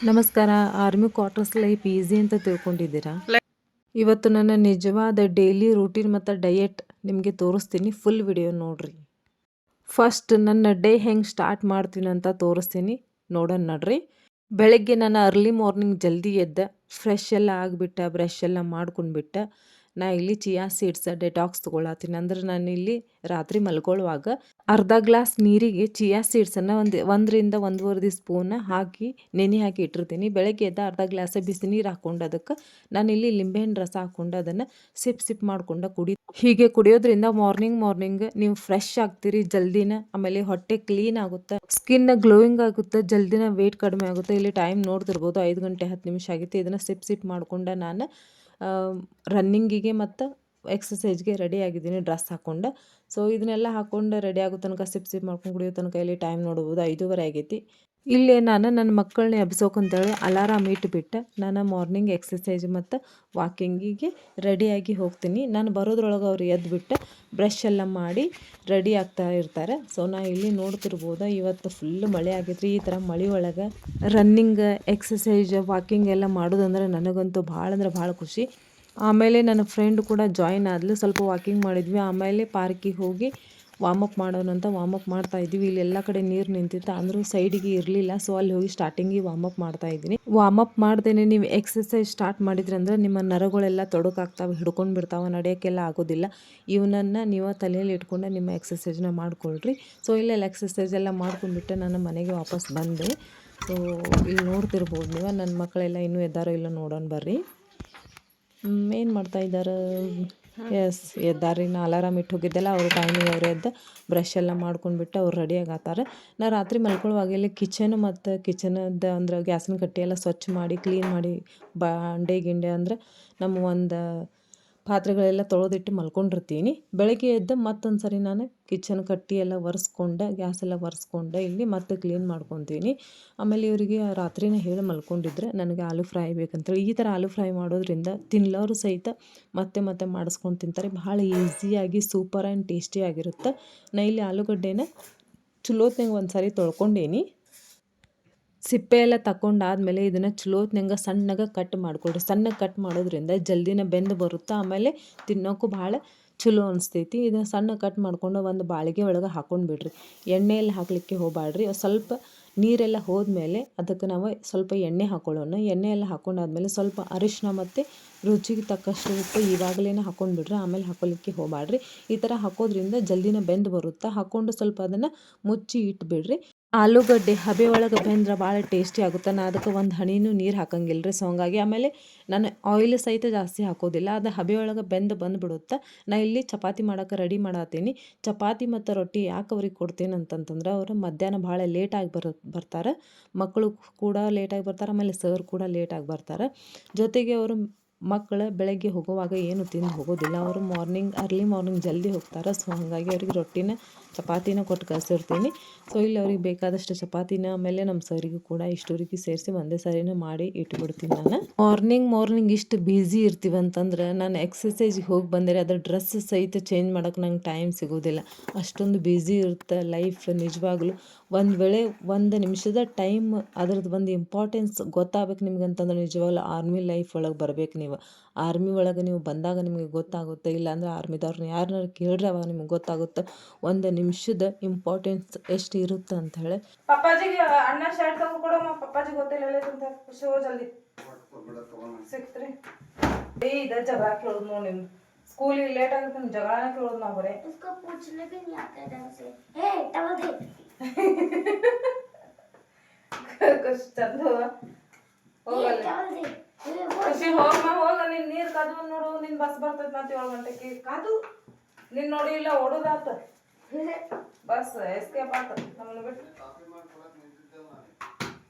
ನಮಸ್ಕಾರ. Army quarters life easy ಅಂತ ತಿಳ್ಕೊಂಡಿದ್ದೀರಾ? ಇವತ್ತು ನನ್ನ ನಿಜವಾದ ಡೈಲಿ ರೂಟೀನ್ ಮತ್ತು ಡಯಟ್ ನಿಮಗೆ ತೋರಿಸ್ತೀನಿ. ಫುಲ್ ವಿಡಿಯೋ ನೋಡ್ರಿ. ಫಸ್ಟ್ ನನ್ನ ಡೇ ಹೆಂಗೆ ಸ್ಟಾರ್ಟ್ ಮಾಡ್ತೀನಿ ಅಂತ ತೋರಿಸ್ತೀನಿ, ನೋಡೋಣ ನಡ್ರಿ. ಬೆಳಗ್ಗೆ ನಾನು ಅರ್ಲಿ ಮಾರ್ನಿಂಗ್ ಜಲ್ದಿ ಎದ್ದ ಫ್ರೆಶ್ ಎಲ್ಲ ಆಗಿಬಿಟ್ಟ, ಬ್ರಷ್ ಎಲ್ಲ ಮಾಡ್ಕೊಂಡ್ಬಿಟ್ಟ, ನಾ ಇಲ್ಲಿ ಚಿಯಾ ಸೀಡ್ಸ್ ಡೆಟಾಕ್ಸ್ ತೊಗೊಳತ್ತೀನಿ. ಅಂದ್ರೆ ನಾನು ಇಲ್ಲಿ ರಾತ್ರಿ ಮಲ್ಕೊಳ್ಳುವಾಗ ಅರ್ಧ ಗ್ಲಾಸ್ ನೀರಿಗೆ ಚಿಯಾ ಸೀಡ್ಸನ್ನು 1 ರಿಂದ 1.5 ಸ್ಪೂನ್ ಹಾಕಿ ನೆನೆ ಹಾಕಿ ಇಟ್ಟಿರ್ತೀನಿ. ಬೆಳಗ್ಗೆ ಎದ್ದ ಅರ್ಧ ಗ್ಲಾಸ್ ಬಿಸಿ ನೀರು ಹಾಕ್ಕೊಂಡು ಅದಕ್ಕೆ ನಾನಿಲ್ಲಿ ಲಿಂಬೆಹಣ್ಣು ರಸ ಹಾಕ್ಕೊಂಡು ಅದನ್ನು ಸಿಪ್ ಮಾಡ್ಕೊಂಡು ಹೀಗೆ ಕುಡಿಯೋದ್ರಿಂದ ಮಾರ್ನಿಂಗ್ ನೀವು ಫ್ರೆಶ್ ಆಗ್ತೀರಿ ಜಲ್ದಿನ. ಆಮೇಲೆ ಹೊಟ್ಟೆ ಕ್ಲೀನ್ ಆಗುತ್ತೆ, ಸ್ಕಿನ್ ಗ್ಲೋಯಿಂಗ್ ಆಗುತ್ತೆ, ಜಲ್ದಿನ ವೆಯ್ಟ್ ಕಡಿಮೆ ಆಗುತ್ತೆ. ಇಲ್ಲಿ ಟೈಮ್ ನೋಡ್ತಿರ್ಬೋದು 5 ಗಂಟೆ 10 ನಿಮಿಷ ಆಗಿತ್ತು. ಇದನ್ನು ಸಿಪ್ ಮಾಡ್ಕೊಂಡು ನಾನು ರನ್ನಿಂಗಿಗೆ ಮತ್ತು ಎಕ್ಸಸೈಜ್ಗೆ ರೆಡಿ ಆಗಿದ್ದೀನಿ ಡ್ರೆಸ್ ಹಾಕ್ಕೊಂಡು. ಸೊ ಇದನ್ನೆಲ್ಲ ಹಾಕ್ಕೊಂಡು ರೆಡಿ ಆಗೋ ತನಕ ಸಿಪ್ ಮಾಡ್ಕೊಂಡು ಕುಡಿಯೋ ತನಕ ಇಲ್ಲಿ ಟೈಮ್ ನೋಡ್ಬೋದು 5:30 ಆಗೈತಿ. ಇಲ್ಲೇ ನಾನು ನನ್ನ ಮಕ್ಕಳನ್ನ ಎಬ್ಸೋಕಂತೇಳಿ ಅಲಾರಾಮ್ ಇಟ್ಬಿಟ್ಟು ನಾನು ಮಾರ್ನಿಂಗ್ ಎಕ್ಸಸೈಜ್ ಮತ್ತು ವಾಕಿಂಗಿಗೆ ರೆಡಿಯಾಗಿ ಹೋಗ್ತೀನಿ. ನಾನು ಬರೋದ್ರೊಳಗೆ ಅವ್ರು ಎದ್ದುಬಿಟ್ಟು ಬ್ರಷ್ ಎಲ್ಲ ಮಾಡಿ ರೆಡಿ ಆಗ್ತಾ ಇರ್ತಾರೆ. ಸೊ ನಾ ಇಲ್ಲಿ ನೋಡ್ತಿರ್ಬೋದು ಇವತ್ತು ಫುಲ್ ಮಳೆ ಆಗೈತ್ರಿ. ಈ ಥರ ಮಳೆ ಒಳಗೆ ರನ್ನಿಂಗ್ ಎಕ್ಸಸೈಜ್ ವಾಕಿಂಗ್ ಎಲ್ಲ ಮಾಡೋದಂದ್ರೆ ನನಗಂತೂ ಭಾಳ ಅಂದ್ರೆ ಭಾಳ ಖುಷಿ. ಆಮೇಲೆ ನನ್ನ ಫ್ರೆಂಡ್ ಕೂಡ ಜಾಯಿನ್ ಆದ್ಲು. ಸ್ವಲ್ಪ ವಾಕಿಂಗ್ ಮಾಡಿದ್ವಿ. ಆಮೇಲೆ ಪಾರ್ಕಿಗೆ ಹೋಗಿ ವಾಮಪ್ ಮಾಡೋಣ ಅಂತ ವಾಮಪ್ ಮಾಡ್ತಾಯಿದ್ವಿ. ಇಲ್ಲಿ ಎಲ್ಲ ಕಡೆ ನೀರು ನಿಂತಿತ್ತು, ಅಂದರೂ ಸೈಡಿಗೆ ಇರಲಿಲ್ಲ. ಸೊ ಅಲ್ಲಿ ಹೋಗಿ ಸ್ಟಾರ್ಟಿಂಗಿಗೆ ವಾಮಪ್ ಮಾಡ್ತಾಯಿದ್ದೀನಿ. ವಾಮಪ್ ಮಾಡ್ದೇನೆ ನೀವು ಎಕ್ಸಸೈಜ್ ಸ್ಟಾರ್ಟ್ ಮಾಡಿದ್ರಿ ಅಂದ್ರೆ ನಿಮ್ಮ ನರಗಳೆಲ್ಲ ತೊಡಕಾಗ್ತಾವೆ, ಹಿಡ್ಕೊಂಡು ಬಿಡ್ತಾವೆ, ನಡೆಯೋಕ್ಕೆಲ್ಲ ಆಗೋದಿಲ್ಲ. ಇವನನ್ನು ನೀವು ತಲೆಯಲ್ಲಿ ಇಟ್ಕೊಂಡು ನಿಮ್ಮ ಎಕ್ಸಸೈಜ್ನ ಮಾಡ್ಕೊಳ್ರಿ. ಸೊ ಇಲ್ಲೆಲ್ಲ ಎಕ್ಸಸೈಜ್ ಎಲ್ಲ ಮಾಡ್ಕೊಂಡ್ಬಿಟ್ಟು ನಾನು ಮನೆಗೆ ವಾಪಸ್ ಬಂದೆ. ಸೊ ಇಲ್ಲಿ ನೋಡ್ತಿರ್ಬೋದು ನೀವು, ನನ್ನ ಮಕ್ಕಳೆಲ್ಲ ಇನ್ನೂ ಎದ್ದಾರೋ ಇಲ್ಲ ನೋಡೋಣ ಬರ್ರಿ. ಏನು ಮಾಡ್ತಾಯಿದ್ದಾರೆ? ಎಸ್ ಎದ್ದಾರಿ. ನಾ ಅಲಾರಾಮ್ ಇಟ್ಟು ಹೋಗಿದ್ದೆಲ್ಲ ಅವ್ರ ಟೈಮಿಗೆ ಅವ್ರು ಎದ್ದು ಬ್ರಷ್ ಎಲ್ಲ ಮಾಡ್ಕೊಂಡ್ಬಿಟ್ಟು ಅವ್ರು ರೆಡಿಯಾಗತ್ತಾರೆ. ನಾ ರಾತ್ರಿ ಮಲ್ಕೊಳ್ಳುವಾಗ ಇಲ್ಲಿ ಕಿಚನ್ ಮತ್ತು ಕಿಚನದ್ದು ಅಂದ್ರೆ ಗ್ಯಾಸಿನ ಕಟ್ಟಿ ಎಲ್ಲ ಸ್ವಚ್ಛ ಮಾಡಿ ಕ್ಲೀನ್ ಮಾಡಿ ಬಾಂಡೆ ಗಿಂಡೆ ಅಂದ್ರೆ ನಮ್ಮ ಒಂದು ಪಾತ್ರೆಗಳೆಲ್ಲ ತೊಳೆದಿಟ್ಟು ಮಲ್ಕೊಂಡಿರ್ತೀನಿ. ಬೆಳಗ್ಗೆ ಎದ್ದು ಮತ್ತೊಂದು ಸರಿ ನಾನು ಕಿಚನ್ ಕಟ್ಟಿ ಎಲ್ಲ ಒರೆಸ್ಕೊಂಡು ಗ್ಯಾಸ್ ಎಲ್ಲ ಒರೆಸ್ಕೊಂಡು ಇಲ್ಲಿ ಮತ್ತೆ ಕ್ಲೀನ್ ಮಾಡ್ಕೊತೀನಿ. ಆಮೇಲೆ ಇವರಿಗೆ ರಾತ್ರಿನೇ ಹೇಳಿ ಮಲ್ಕೊಂಡಿದ್ರೆ ನನಗೆ ಆಲೂ ಫ್ರೈ ಬೇಕಂತೇಳಿ ಈ ಥರ ಆಲೂ ಫ್ರೈ ಮಾಡೋದ್ರಿಂದ ತಿನ್ನೋರು ಸಹಿತ ಮತ್ತೆ ಮಾಡಿಸ್ಕೊಂಡು ತಿಂತಾರೆ. ಭಾಳ ಈಸಿಯಾಗಿ ಸೂಪರ್ ಆ್ಯಂಡ್ ಟೇಸ್ಟಿಯಾಗಿರುತ್ತೆ. ನಾ ಇಲ್ಲಿ ಆಲೂಗಡ್ಡೆನ ಚಲೋತ್ನಾಗ ಒಂದು ಸಾರಿ ತೊಳ್ಕೊಂಡೇನಿ. ಸಿಪ್ಪೆ ಎಲ್ಲ ತಗೊಂಡಾದ್ಮೇಲೆ ಇದನ್ನು ಚಲೋತ್ನಂಗೆ ಸಣ್ಣಗೆ ಕಟ್ ಮಾಡ್ಕೊಳ್ರಿ. ಸಣ್ಣಗೆ ಕಟ್ ಮಾಡೋದ್ರಿಂದ ಜಲ್ದಿನ ಬೆಂದು ಬರುತ್ತೆ, ಆಮೇಲೆ ತಿನ್ನೋಕ್ಕೂ ಭಾಳ ಚಲೋ ಅನಿಸ್ತೈತಿ. ಇದನ್ನು ಸಣ್ಣ ಕಟ್ ಮಾಡ್ಕೊಂಡು ಒಂದು ಬಾಳಿಗೆ ಒಳಗೆ ಹಾಕ್ಕೊಂಡು ಬಿಡ್ರಿ. ಎಣ್ಣೆಯಲ್ಲಿ ಹಾಕಲಿಕ್ಕೆ ಹೋಗಬೇಡ್ರಿ. ಸ್ವಲ್ಪ ನೀರೆಲ್ಲ ಹೋದ್ಮೇಲೆ ಅದಕ್ಕೆ ನಾವು ಸ್ವಲ್ಪ ಎಣ್ಣೆ ಹಾಕೊಳ್ಳೋಣ. ಎಣ್ಣೆ ಎಲ್ಲ ಹಾಕೊಂಡಾದ್ಮೇಲೆ ಸ್ವಲ್ಪ ಅರಿಶಿನ ಮತ್ತು ರುಚಿಗೆ ತಕ್ಕಷ್ಟು ಉಪ್ಪು ಇವಾಗಲೇ ಹಾಕ್ಕೊಂಡು ಬಿಡ್ರಿ, ಆಮೇಲೆ ಹಾಕೊಳ್ಳಿಕ್ಕೆ ಹೋಗಬೇಡ್ರಿ. ಈ ಥರ ಹಾಕೋದ್ರಿಂದ ಜಲ್ದಿನ ಬೆಂದು ಬರುತ್ತೆ. ಹಾಕ್ಕೊಂಡು ಸ್ವಲ್ಪ ಅದನ್ನು ಮುಚ್ಚಿ ಇಟ್ಬಿಡ್ರಿ. ಆಲೂಗಡ್ಡೆ ಹಬೆ ಒಳಗೆ ಬೆಂದ್ರೆ ಭಾಳ ಟೇಸ್ಟಿ ಆಗುತ್ತೆ. ನಾನು ಅದಕ್ಕೆ ಒಂದು ಹನಿನೂ ನೀರು ಹಾಕಂಗಿಲ್ಲ ರೀ. ಸೊ ಹಂಗಾಗಿ ಆಮೇಲೆ ನಾನು ಆಯಿಲ್ ಸಹಿತ ಜಾಸ್ತಿ ಹಾಕೋದಿಲ್ಲ, ಅದು ಹಬೆ ಒಳಗೆ ಬಂದುಬಿಡುತ್ತೆ. ನಾನು ಇಲ್ಲಿ ಚಪಾತಿ ಮಾಡೋಕೆ ರೆಡಿ ಮಾಡತ್ತೀನಿ. ಚಪಾತಿ ಮತ್ತು ರೊಟ್ಟಿ ಯಾಕೆ ಅವ್ರಿಗೆ ಕೊಡ್ತೀನಿ ಅಂತಂತಂದ್ರೆ ಅವರು ಮಧ್ಯಾಹ್ನ ಭಾಳ ಲೇಟಾಗಿ ಬರ್ತಾರೆ. ಮಕ್ಕಳು ಕೂಡ ಲೇಟಾಗಿ ಬರ್ತಾರೆ, ಆಮೇಲೆ ಸರ್ ಕೂಡ ಲೇಟಾಗಿ ಬರ್ತಾರೆ. ಜೊತೆಗೆ ಅವರು ಮಕ್ಕಳು ಬೆಳಗ್ಗೆ ಹೋಗುವಾಗ ಏನು ತಿಂದು ಹೋಗೋದಿಲ್ಲ. ಅವರು ಅರ್ಲಿ ಮಾರ್ನಿಂಗ್ ಜಲ್ದಿ ಹೋಗ್ತಾರೆ. ಸೊ ಹಾಗಾಗಿ ಅವ್ರಿಗೆ ರೊಟ್ಟಿನ ಚಪಾತಿನ ಕೊಟ್ಟು ಕಳಿಸಿರ್ತೀನಿ. ಸೊ ಇಲ್ಲಿ ಅವ್ರಿಗೆ ಬೇಕಾದಷ್ಟು ಚಪಾತಿನ ಆಮೇಲೆ ನಮ್ಮ ಸರಿಗೂ ಕೂಡ ಇಷ್ಟೂರಿಗೆ ಸೇರಿಸಿ ಒಂದೇ ಸಾರಿನ ಮಾಡಿ ಇಟ್ಬಿಡ್ತೀನಿ. ನಾನು ಮಾರ್ನಿಂಗ್ ಇಷ್ಟು ಬ್ಯುಸಿ ಇರ್ತೀವಿ ಅಂತಂದ್ರೆ ನಾನು ಎಕ್ಸಸೈಜಿಗೆ ಹೋಗಿ ಬಂದರೆ ಅದ್ರ ಡ್ರೆಸ್ ಸಹಿತ ಚೇಂಜ್ ಮಾಡೋಕೆ ನಂಗೆ ಟೈಮ್ ಸಿಗೋದಿಲ್ಲ. ಅಷ್ಟೊಂದು ಬ್ಯುಸಿ ಇರುತ್ತೆ ಲೈಫ್. ನಿಜವಾಗ್ಲೂ ಒಂದು ವೇಳೆ 1 ನಿಮಿಷದ ಟೈಮ್ ಅದ್ರದ್ದು ಒಂದು ಇಂಪಾರ್ಟೆನ್ಸ್ ಗೊತ್ತಾಗಬೇಕು ನಿಮ್ಗೆ ಅಂತಂದ್ರೆ ನಿಜವಾಗ್ಲೂ ಆರ್ಮಿ ಲೈಫ್ ಒಳಗೆ ಬರಬೇಕು ನೀವು. ಆರ್ಮಿ ಒಳಗೆ ನೀವು ಬಂದಾಗ ನಿಮಗೆ ಗೊತ್ತಾಗುತ್ತೆ. ಇಲ್ಲಾಂದ್ರೆ ಆರ್ಮಿದವ್ರನ್ನ ಯಾರನ್ನಾರು ಕೇಳ್ರೆ ಅವಾಗ ನಿಮ್ಗೆ ಗೊತ್ತಾಗುತ್ತೆ 1 ನಿಮಿಷದ ಇಂಪಾರ್ಟೆನ್ಸ್ ಎಷ್ಟು ಇರುತ್ತೆ ಅಂತ ಹೇಳಿ. ಪಪ್ಪಾಜಿಗೆ ಅಣ್ಣ ಶರ್ಟ್ ತಗೊಂಡ್ಕೊಡಮ್ಮ. ಪಪ್ಪಾಜಿ ಗೊತ್ತಿಲ್ಲ ಖುಷಿ ಜಲ್ದಿ ಸಿಕ್ತ್ರಿ. ಇದ ಜಗಳ ಕೇಳೋದು ನೋಡಿ. ನಿಮ್ಗೆ ಸ್ಕೂಲಿಗೆ ಲೇಟ್ ಆಗುತ್ತೆ, ನಿಮ್ಗೆ ಜಗಳನ ಕೇಳೋದು ನಾವು ಬರೀ. ಚಂದ ಖುಷಿ ಹೋಗ ನೀನ್ ನೀರ್ ಕಾದು ನೋಡು. ನಿನ್ ಬಸ್ ಬರ್ತೈತಿ ಮತ್ತೆ 7 ಗಂಟೆಗೆ ಕಾದು ನೀನ್ ನೋಡಿ ಇಲ್ಲ ಓಡೋದಾತ ಬಸ್ ಎಸ್ಕೇಪ್ ಆತ ನಮ್ಮನ್ನ ಬಿಟ್ಟು.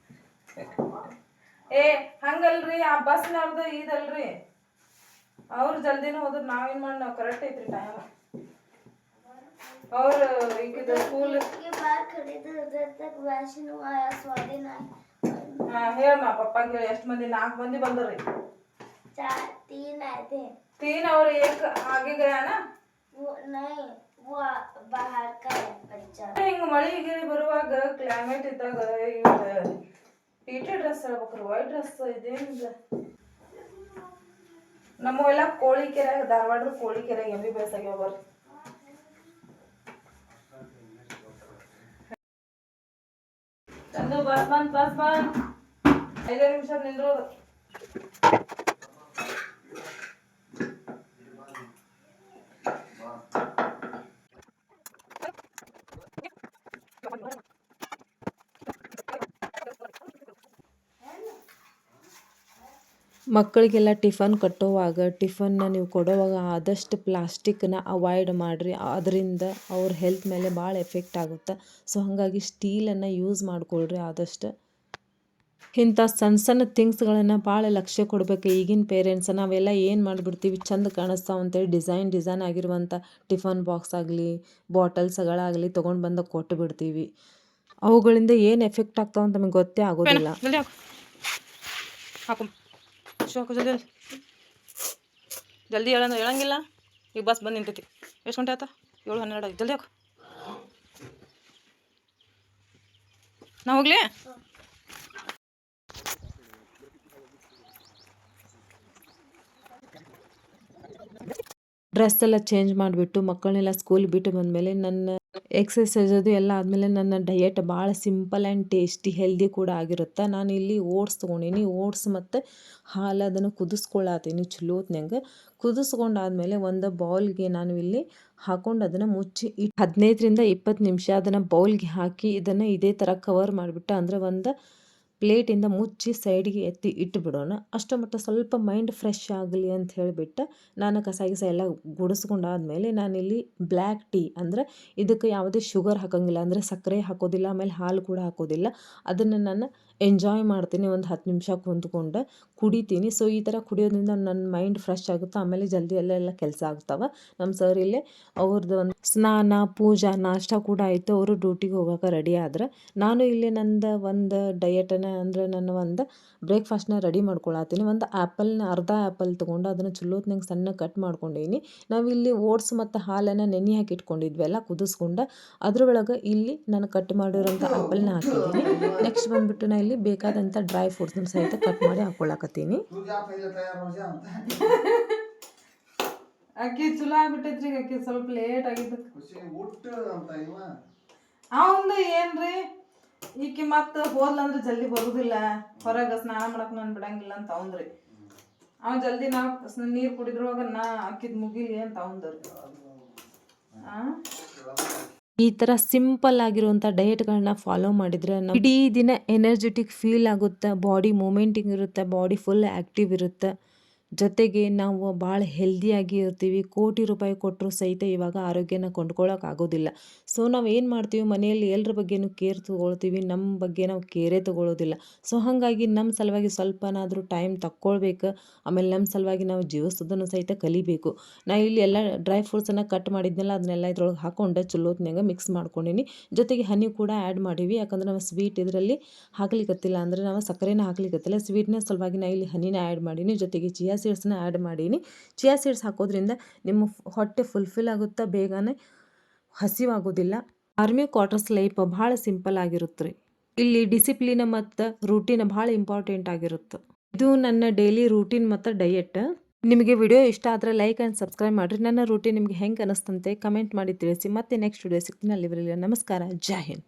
ಹಂಗಲ್ರಿ, ಆ ಬಸ್ನವ್ರದ್ದು ಇದಲ್ರಿ, ಅವ್ರು ಜಲ್ದಿನ ಹೋದ್ರ ನಾವೇನ್ ಮಾಡಿ ನಾವು ಕರೆಕ್ಟ್ ಐತ್ರಿ ಟೈಮ್. ಅವ್ರು ಈಗ ಸ್ಕೂಲ್ ಹೇಳಮ್ಮ ಪಪ್ಪಾಗ ಹೇಳಿ ಎಷ್ಟು ಮಂದಿ? 4 ಮಂದಿ ಬಂದ್ರಿ. 3 और 1 आगे गया ना वो नहीं वो बाहर का है बच्चा. ಹಿಂಗ ಮಳಿ ಗಿಳಿ ಬರುವಾಗ ಕ್ಲೈಮೇಟ್ ಇದ್ದಾಗ ಟಿ ಟಿ ಡ್ರೆಸ್ ಹೇಳ್ಬೇಕ್ರಿ, ವೈಟ್ ಡ್ರೆಸ್ ಇದೇನಿದೆ ನಮ್ಮವೆಲ್ಲ ಕೋಳಿಕೆರೆ ಧಾರವಾಡದ ಕೋಳಿಕೆರೆ MBBS ಆಗ್ಯಾವ ಬರ್ರಿ. ಚಂದು ಬಸ್ ಬಂದ್ 5 ನಿಮಿಷ ನಿಂದ್ರೋದು. ಮಕ್ಕಳಿಗೆಲ್ಲ ಟಿಫನ್ ಕಟ್ಟುವಾಗ ಟಿಫನ್ನ ನೀವು ಕೊಡುವಾಗ ಆದಷ್ಟು ಪ್ಲಾಸ್ಟಿಕ್ನ ಅವಾಯ್ಡ್ ಮಾಡಿರಿ. ಅದರಿಂದ ಅವ್ರ ಹೆಲ್ತ್ ಮೇಲೆ ಭಾಳ ಎಫೆಕ್ಟ್ ಆಗುತ್ತೆ. ಸೊ ಹಾಗಾಗಿ ಸ್ಟೀಲನ್ನು ಯೂಸ್ ಮಾಡ್ಕೊಳ್ರಿ ಆದಷ್ಟು. ಇಂಥ ಸಣ್ಣ ಸಣ್ಣ ಥಿಂಗ್ಸ್ಗಳನ್ನು ಭಾಳ ಲಕ್ಷ್ಯ ಕೊಡಬೇಕು ಈಗಿನ ಪೇರೆಂಟ್ಸ್. ನಾವೆಲ್ಲ ಏನು ಮಾಡಿಬಿಡ್ತೀವಿ, ಚಂದ ಕಾಣಿಸ್ತಾವ ಅಂತೇಳಿ ಡಿಸೈನ್ ಆಗಿರುವಂಥ ಟಿಫನ್ ಬಾಕ್ಸ್ ಆಗಲಿ ಬಾಟಲ್ಸ್ಗಳಾಗಲಿ ತೊಗೊಂಡು ಬಂದು ಕೊಟ್ಟು ಬಿಡ್ತೀವಿ. ಅವುಗಳಿಂದ ಏನು ಎಫೆಕ್ಟ್ ಆಗ್ತಾವ ಅಂತ ನಮಗೆ ಗೊತ್ತೇ ಆಗೋದಿಲ್ಲ. ಜಲ್ದಿ ಹೇಳಂಗಿಲ್ಲ. ಈಗ ಬಸ್ ಬಂದು ನಿಂತೈತಿ. ಎಷ್ಟು ಗಂಟೆ ಆಯ್ತಾ? 7:12 ಜಲ್ದಿ ಹಾಕು. ನಾ ಹೋಗ್ಲಿ? ಡ್ರೆಸ್ ಎಲ್ಲ ಚೇಂಜ್ ಮಾಡಿಬಿಟ್ಟು ಮಕ್ಕಳನ್ನೆಲ್ಲ ಸ್ಕೂಲ್ ಬಿಟ್ಟು ಬಂದಮೇಲೆ ನನ್ನ ಎಕ್ಸಸೈಸ್ ಅದು ಎಲ್ಲ ಆದಮೇಲೆ ನನ್ನ ಡಯಟ್ ಭಾಳ ಸಿಂಪಲ್ ಆ್ಯಂಡ್ ಟೇಸ್ಟಿ ಹೆಲ್ದಿ ಕೂಡ ಆಗಿರುತ್ತೆ. ನಾನು ಇಲ್ಲಿ ಓಟ್ಸ್ ತೊಗೊಂಡೀನಿ. ಓಟ್ಸ್ ಮತ್ತು ಹಾಲು ಅದನ್ನು ಕುದಿಸ್ಕೊಳ್ಳತ್ತೀನಿ ಚಲೋತ್ನಾಗ. ಕುದಿಸ್ಕೊಂಡಾದ್ಮೇಲೆ ಒಂದು ಬೌಲ್ಗೆ ನಾನು ಇಲ್ಲಿ ಹಾಕೊಂಡು ಅದನ್ನು ಮುಚ್ಚಿ 15ರಿಂದ 20 ನಿಮಿಷ ಅದನ್ನು ಬೌಲ್ಗೆ ಹಾಕಿ ಇದನ್ನು ಇದೇ ಥರ ಕವರ್ ಮಾಡಿಬಿಟ್ಟು ಅಂದರೆ ಒಂದು ಪ್ಲೇಟಿಂದ ಮುಚ್ಚಿ ಸೈಡಿಗೆ ಎತ್ತಿ ಇಟ್ಟುಬಿಡೋಣ. ಅಷ್ಟು ಮಟ್ಟ ಸ್ವಲ್ಪ ಮೈಂಡ್ ಫ್ರೆಶ್ ಆಗಲಿ ಅಂತ ಹೇಳಿಬಿಟ್ಟು ನಾನು ಕಸ ಎಲ್ಲ ಗುಡಿಸ್ಕೊಂಡಾದ್ಮೇಲೆ ನಾನಿಲ್ಲಿ ಬ್ಲ್ಯಾಕ್ ಟೀ ಅಂದರೆ ಇದಕ್ಕೆ ಯಾವುದೇ ಶುಗರ್ ಹಾಕೋಂಗಿಲ್ಲ, ಅಂದರೆ ಸಕ್ಕರೆ ಹಾಕೋದಿಲ್ಲ, ಆಮೇಲೆ ಹಾಲು ಕೂಡ ಹಾಕೋದಿಲ್ಲ. ಅದನ್ನು ನಾನು ಎಂಜಾಯ್ ಮಾಡ್ತೀನಿ. ಒಂದು 10 ನಿಮಿಷ ಕುಂತ್ಕೊಂಡು ಕುಡಿತೀನಿ. ಸೊ ಈ ಥರ ಕುಡಿಯೋದ್ರಿಂದ ನನ್ನ ಮೈಂಡ್ ಫ್ರೆಶ್ ಆಗುತ್ತೆ. ಆಮೇಲೆ ಜಲ್ದಿ ಎಲ್ಲ ಕೆಲಸ ಆಗ್ತಾವೆ. ನಮ್ಮ ಸರ್ ಇಲ್ಲೇ ಅವ್ರದ್ದು ಒಂದು ಸ್ನಾನ ಪೂಜಾ ನಾಷ್ಟ ಕೂಡ ಆಯಿತು. ಅವರು ಡ್ಯೂಟಿಗೆ ಹೋಗೋಕೆ ರೆಡಿ ಆದ್ರೆ ನಾನು ಇಲ್ಲಿ ನಂದು ಒಂದು ಡಯಟನ್ನು ಅಂದರೆ ನಾನು ಒಂದು ಬ್ರೇಕ್ಫಾಸ್ಟ್ನ ರೆಡಿ ಮಾಡ್ಕೊಳತ್ತೀನಿ. ಒಂದು ಅರ್ಧ ಆ್ಯಪಲ್ ತೊಗೊಂಡು ಅದನ್ನು ಚಲೋತ್ನಂಗೆ ಸಣ್ಣ ಕಟ್ ಮಾಡ್ಕೊಂಡೀನಿ. ನಾವಿಲ್ಲಿ ಓಟ್ಸ್ ಮತ್ತು ಹಾಲನ್ನು ನೆನೆ ಹಾಕಿ ಇಟ್ಕೊಂಡಿದ್ವೆಲ್ಲ ಕುದಿಸ್ಕೊಂಡು ಅದ್ರೊಳಗೆ ಇಲ್ಲಿ ನಾನು ಕಟ್ ಮಾಡಿರೋಂಥ ಆ್ಯಪಲ್ನ ಹಾಕಿದ್ದೀನಿ. ನೆಕ್ಸ್ಟ್ ಬಂದುಬಿಟ್ಟು ನಾನು ಇಲ್ಲಿ ಬೇಕಾದಂಥ ಡ್ರೈ ಫ್ರೂಟ್ಸ್ನ ಸಹಿತ ಕಟ್ ಮಾಡಿ ಹಾಕ್ಕೊಳಕತ್ತೀನಿ. ಅಕ್ಕಿ ಚಲೋ ಆಗ್ಬಿಟ್ಟೈತ್ರಿ. ಅಕ್ಕಿ ಸ್ವಲ್ಪ ಲೇಟ್ ಆಗಿದ್ದು ಅವಂದು ಏನ್ರಿ ಈಕಿ ಮತ್ತೆ ಹೋದ್ಲಂದ್ರೆ ಜಲ್ದಿ ಬರುದಿಲ್ಲ, ಹೊರಗೆ ಸ್ನಾನ ಮಾಡಕ್ ನಾನು ಬಿಡಂಗಿಲ್ಲ ಅಂತ ಅವಂದ್ರಿ. ಅವ್ ಜಲ್ದಿ ನಾವು ನೀರು ಕುಡಿದ್ರೊಳಗ ನಾ ಅಕ್ಕಿದ್ ಮುಗಿಲಿ ಅಂತ ಅವಂದ್ರಿ. ಈ ಥರ ಸಿಂಪಲ್ ಆಗಿರುವಂಥ ಡಯಟ್ಗಳನ್ನ ಫಾಲೋ ಮಾಡಿದರೆ ಇಡೀ ದಿನ ಎನರ್ಜೆಟಿಕ್ ಫೀಲ್ ಆಗುತ್ತೆ, ಬಾಡಿ ಮೂಮೆಂಟಿಂಗ್ ಇರುತ್ತೆ, ಬಾಡಿ ಫುಲ್ ಆ್ಯಕ್ಟಿವ್ ಇರುತ್ತೆ. ಜೊತೆಗೆ ನಾವು ಭಾಳ ಹೆಲ್ದಿಯಾಗಿ ಇರ್ತೀವಿ. ಕೋಟಿ ರೂಪಾಯಿ ಕೊಟ್ಟರು ಸಹಿತ ಇವಾಗ ಆರೋಗ್ಯನ ಕೊಂಡ್ಕೊಳ್ಳೋಕ್ಕಾಗೋದಿಲ್ಲ. ಸೊ ನಾವು ಏನು ಮಾಡ್ತೀವಿ, ಮನೆಯಲ್ಲಿ ಎಲ್ಲರ ಬಗ್ಗೆನೂ ಕೇರ್ ತೊಗೊಳ್ತೀವಿ, ನಮ್ಮ ಬಗ್ಗೆ ನಾವು ಕೇರೇ ತೊಗೊಳ್ಳೋದಿಲ್ಲ. ಸೊ ಹಾಗಾಗಿ ನಮ್ಮ ಸಲುವಾಗಿ ಸ್ವಲ್ಪನಾದರೂ ಟೈಮ್ ತಕ್ಕೊಳ್ಬೇಕು. ಆಮೇಲೆ ನಮ್ಮ ಸಲುವಾಗಿ ನಾವು ಜೀವಿಸೋದನ್ನು ಸಹಿತ ಕಲಿಬೇಕು. ನಾ ಇಲ್ಲಿ ಎಲ್ಲ ಡ್ರೈ ಫ್ರೂಟ್ಸನ್ನು ಕಟ್ ಮಾಡಿದ್ನಲ್ಲ ಅದನ್ನೆಲ್ಲ ಇದ್ರೊಳಗೆ ಹಾಕ್ಕೊಂಡು ಚಲೋತ್ನಾಗ ಮಿಕ್ಸ್ ಮಾಡ್ಕೊಂಡೀನಿ. ಜೊತೆಗೆ ಹನಿ ಕೂಡ ಆ್ಯಡ್ ಮಾಡೀವಿ. ಯಾಕಂದ್ರೆ ನಾವು ಸ್ವೀಟ್ ಇದರಲ್ಲಿ ಹಾಕ್ಲಿಕ್ಕತ್ತಿಲ್ಲ, ಅಂದರೆ ನಾವು ಸಕ್ಕರೆನ ಹಾಕ್ಲಿಕ್ಕತ್ತಿಲ್ಲ. ಸ್ವೀಟ್ನ ಸಲುವಾಗಿ ನಾ ಇಲ್ಲಿ ಹನಿನ ಆ್ಯಡ್ ಮಾಡೀನಿ. ಜೊತೆಗೆ ಚಿಯಾ ಸೀಡ್ಸ್ನ ಆ್ಯಡ್ ಮಾಡೀನಿ. ಚಿಯಾ ಸೀಡ್ಸ್ ಹಾಕೋದ್ರಿಂದ ನಿಮ್ಮ ಹೊಟ್ಟೆ ಫುಲ್ಫಿಲ್ ಆಗುತ್ತೆ, ಬೇಗನೆ ಹಸಿವಾಗೋದಿಲ್ಲ. ಆರ್ಮಿ ಕ್ವಾರ್ಟರ್ಸ್ ಲೈಫ್ ಭಾಳ ಸಿಂಪಲ್ ಆಗಿರುತ್ತೆ ರೀ. ಇಲ್ಲಿ ಡಿಸಿಪ್ಲಿನ್ ಮತ್ತು ರೂಟೀನ್ ಭಾಳ ಇಂಪಾರ್ಟೆಂಟ್ ಆಗಿರುತ್ತೆ. ಇದು ನನ್ನ ಡೈಲಿ ರೂಟೀನ್ ಮತ್ತು ಡಯಟ್. ನಿಮಗೆ ವಿಡಿಯೋ ಇಷ್ಟ ಆದರೆ ಲೈಕ್ ಆ್ಯಂಡ್ ಸಬ್ಸ್ಕ್ರೈಬ್ ಮಾಡಿರಿ. ನನ್ನ ರೂಟೀನ್ ನಿಮಗೆ ಹೆಂಗೆ ಅನಿಸ್ತಂತೆ ಕಮೆಂಟ್ ಮಾಡಿ ತಿಳಿಸಿ. ಮತ್ತೆ ನೆಕ್ಸ್ಟ್ ವಿಡಿಯೋ ಸಿಗ್ತೀನಿ. ಅಲ್ಲಿವರೆಗೆ ನಮಸ್ಕಾರ. ಜೈ ಹಿಂದ್.